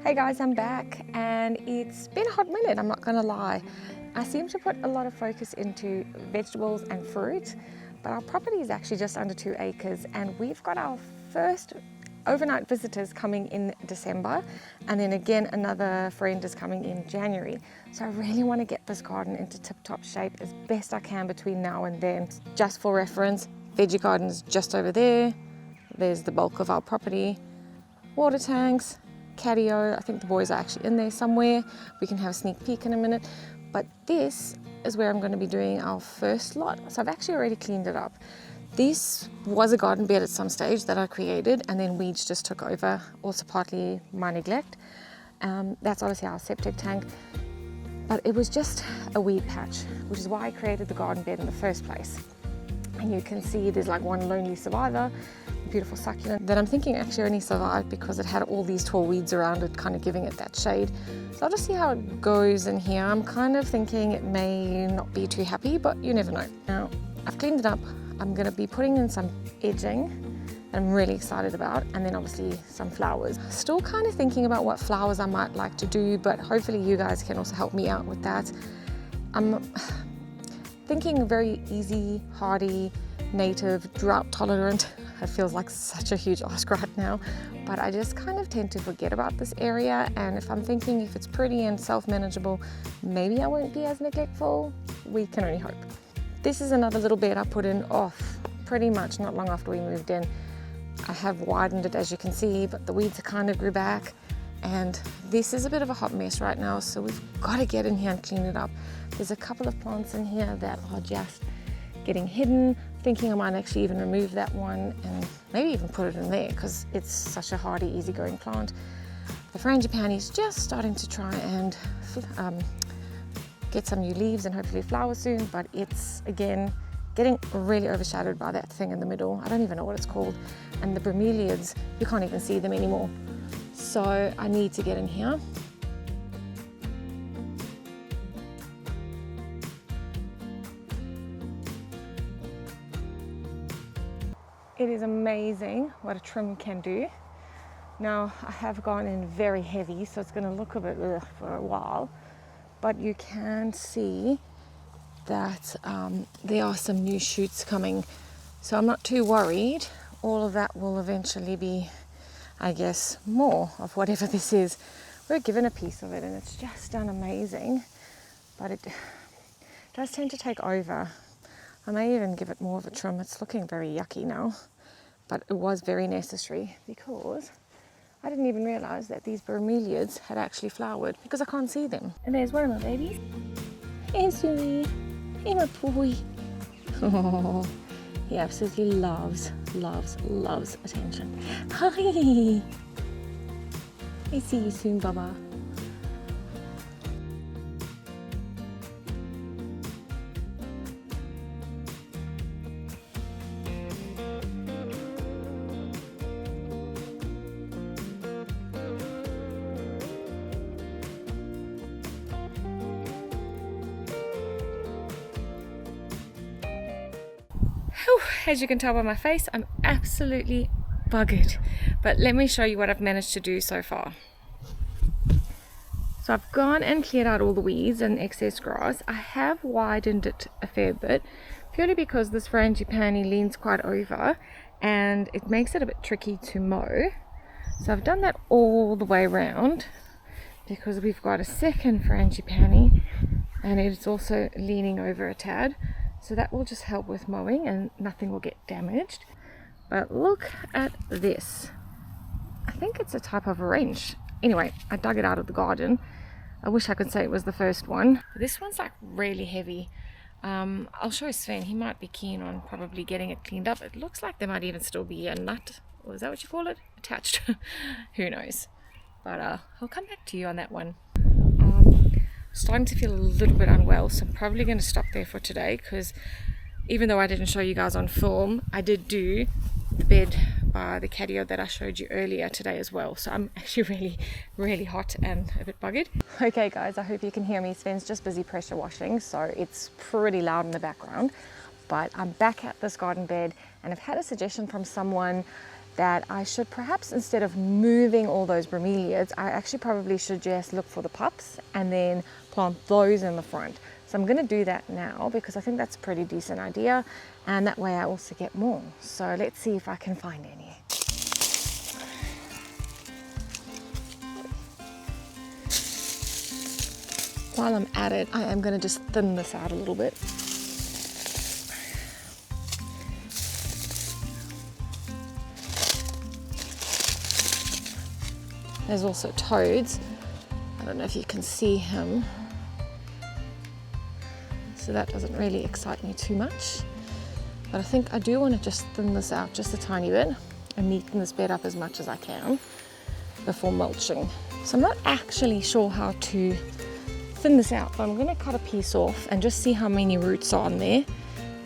Hey guys, I'm back and it's been a hot minute, I'm not gonna lie. I seem to put a lot of focus into vegetables and fruit, but our property is actually just under 2 acres and we've got our first overnight visitors coming in December, and then again another friend is coming in January. So I really want to get this garden into tip-top shape as best I can between now and then. Just for reference, veggie garden is just over there. There's the bulk of our property, water tanks, catio. I think the boys are actually in there somewhere. We can have a sneak peek in a minute. But this is where I'm going to be doing our first lot. So I've actually already cleaned it up. This was a garden bed at some stage that I created, and then weeds just took over, also partly my neglect. That's obviously our septic tank. But it was just a weed patch, which is why I created the garden bed in the first place. And you can see there's like one lonely survivor, beautiful succulent that I'm thinking actually only survived because it had all these tall weeds around it, kind of giving it that shade. So I'll just see how it goes in here. I'm kind of thinking it may not be too happy, but you never know. Now, I've cleaned it up. I'm going to be putting in some edging that I'm really excited about, and then obviously some flowers. Still kind of thinking about what flowers I might like to do, but hopefully you guys can also help me out with that. I'm thinking very easy, hardy, native, drought tolerant. It feels like such a huge ask right now, but I just kind of tend to forget about this area, and if I'm thinking if it's pretty and self-manageable, maybe I won't be as neglectful. We can only hope. This is another little bed I put in off pretty much not long after we moved in. I have widened it, as you can see, but the weeds kind of grew back, and this is a bit of a hot mess right now, so we've got to get in here and clean it up. There's a couple of plants in here that are just getting hidden. Thinking I might actually even remove that one and maybe even put it in there because it's such a hardy, easygoing plant. The frangipani is just starting to try and get some new leaves and hopefully flower soon, but it's again getting really overshadowed by that thing in the middle. I don't even know what it's called. And the bromeliads, you can't even see them anymore. So I need to get in here. It is amazing what a trim can do. Now I have gone in very heavy, so it's going to look a bit ugh for a while, but you can see that there are some new shoots coming, so I'm not too worried. All of that will eventually be, I guess, more of whatever this is. We're given a piece of it and it's just done amazing, but it does tend to take over. I may even give it more of a trim. It's looking very yucky now, but it was very necessary because I didn't even realize that these bromeliads had actually flowered because I can't see them. And there's one of my babies. Hey, Sumi. Hey, my boy. Oh, he absolutely loves attention. Hi. I see you soon, Baba. As you can tell by my face, I'm absolutely buggered. But let me show you what I've managed to do so far. So I've gone and cleared out all the weeds and excess grass. I have widened it a fair bit, purely because this frangipani leans quite over and it makes it a bit tricky to mow. So I've done that all the way around because we've got a second frangipani and it's also leaning over a tad. So that will just help with mowing and nothing will get damaged. But look at this. I think it's a type of orange. Anyway, I dug it out of the garden. I wish I could say it was the first one. This one's like really heavy. I'll show Sven. He might be keen on probably getting it cleaned up. It looks like there might even still be a nut, or is that what you call it? Attached. Who knows? But I'll come back to you on that one. Starting to feel a little bit unwell, so I'm probably going to stop there for today because even though I didn't show you guys on film, I did do the bed by the catio that I showed you earlier today as well. So I'm actually really hot and a bit buggered. Okay guys, I hope you can hear me. Sven's just busy pressure washing, so it's pretty loud in the background. But I'm back at this garden bed and I've had a suggestion from someone that I should perhaps, instead of moving all those bromeliads, I actually probably should just look for the pups and then plant those in the front. So I'm going to do that now because I think that's a pretty decent idea, and that way I also get more. So let's see if I can find any. While I'm at it, I am going to just thin this out a little bit. There's also toads. I don't know if you can see him. So that doesn't really excite me too much. But I think I do want to just thin this out just a tiny bit and neaten this bed up as much as I can before mulching. So I'm not actually sure how to thin this out, but I'm going to cut a piece off and just see how many roots are on there,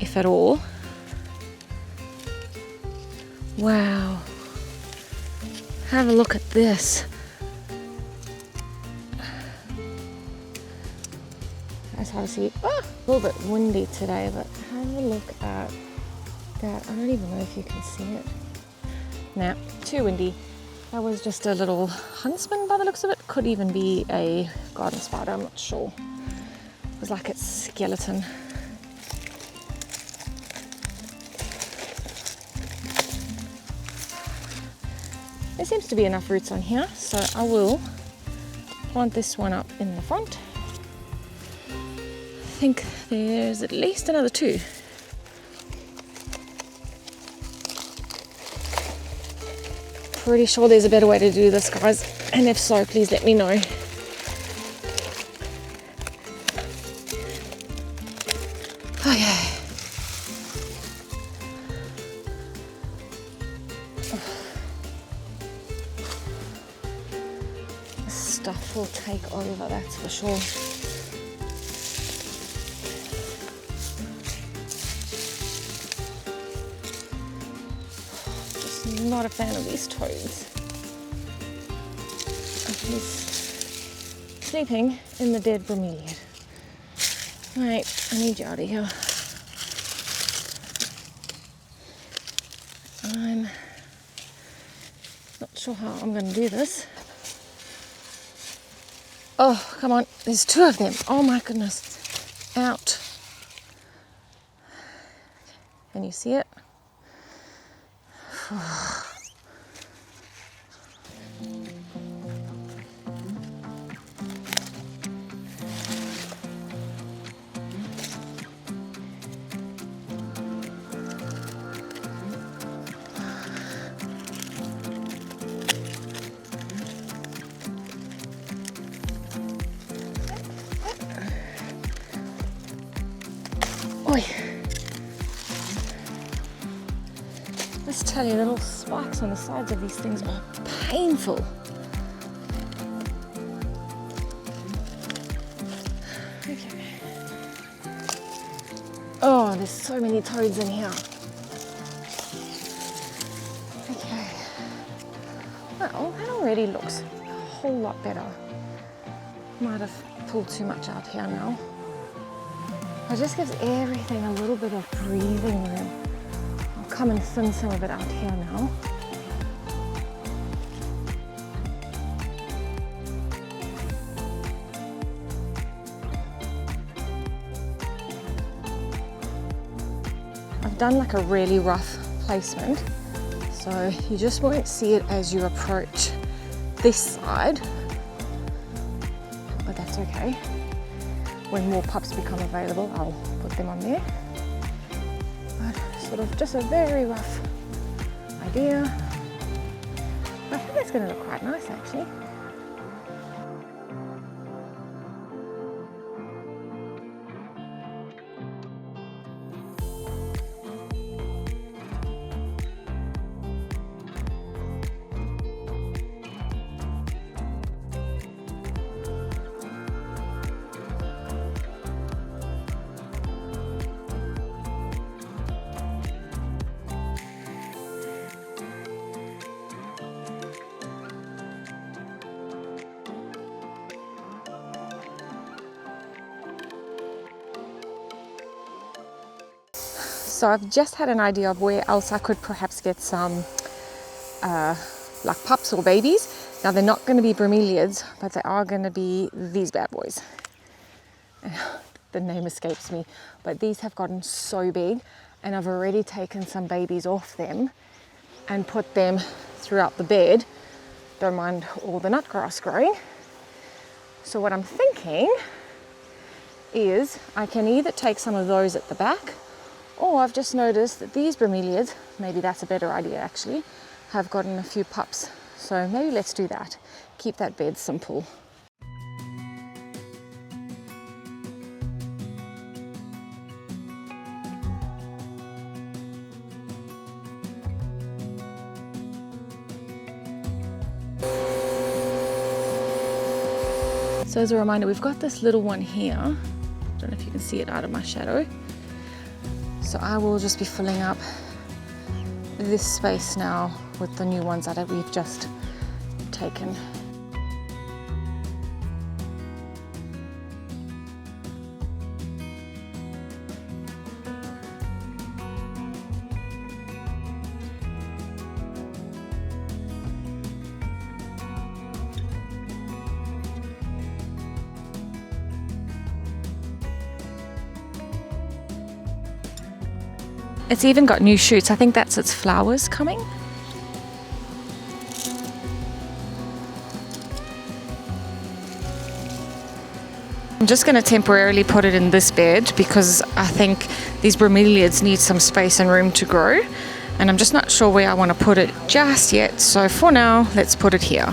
if at all. Wow. Have a look at this. It's hard to see. Oh, a little bit windy today, but have a look at that. I don't even know if you can see it. Nah, too windy. That was just a little huntsman by the looks of it. Could even be a garden spider, I'm not sure. It was like its skeleton. There seems to be enough roots on here, so I will plant this one up in the front. I think there's at least another 2. Pretty sure there's a better way to do this, guys, and if so, please let me know. Okay. This stuff will take over, that's for sure. Not a fan of these toads. He's sleeping in the dead bromeliad. Right, I need you out of here. I'm not sure how I'm going to do this. Oh, come on, there's 2 of them. Oh my goodness. Out. Can you see it? Oi. Let's tell you, the little spikes on the sides of these things are painful. Okay. Oh, there's so many toads in here. Okay. Well, that already looks a whole lot better. Might have pulled too much out here now. It just gives everything a little bit of breathing room. I'll come and thin some of it out here now. I've done like a really rough placement, so you just won't see it as you approach this side, but that's okay. When more pups become available, I'll put them on there. But sort of just a very rough idea. I think that's going to look quite nice actually. So I've just had an idea of where else I could perhaps get some like pups or babies. Now they're not going to be bromeliads, but they are going to be these bad boys. The name escapes me, but these have gotten so big, and I've already taken some babies off them and put them throughout the bed. Don't mind all the nutgrass growing. So what I'm thinking is I can either take some of those at the back, or I've just noticed that these bromeliads, maybe that's a better idea actually, have gotten a few pups. So maybe let's do that. Keep that bed simple. So as a reminder, we've got this little one here. Don't know if you can see it out of my shadow. So I will just be filling up this space now with the new ones that we've just taken. It's even got new shoots. I think that's its flowers coming. I'm just going to temporarily put it in this bed because I think these bromeliads need some space and room to grow, and I'm just not sure where I want to put it just yet. So for now, let's put it here.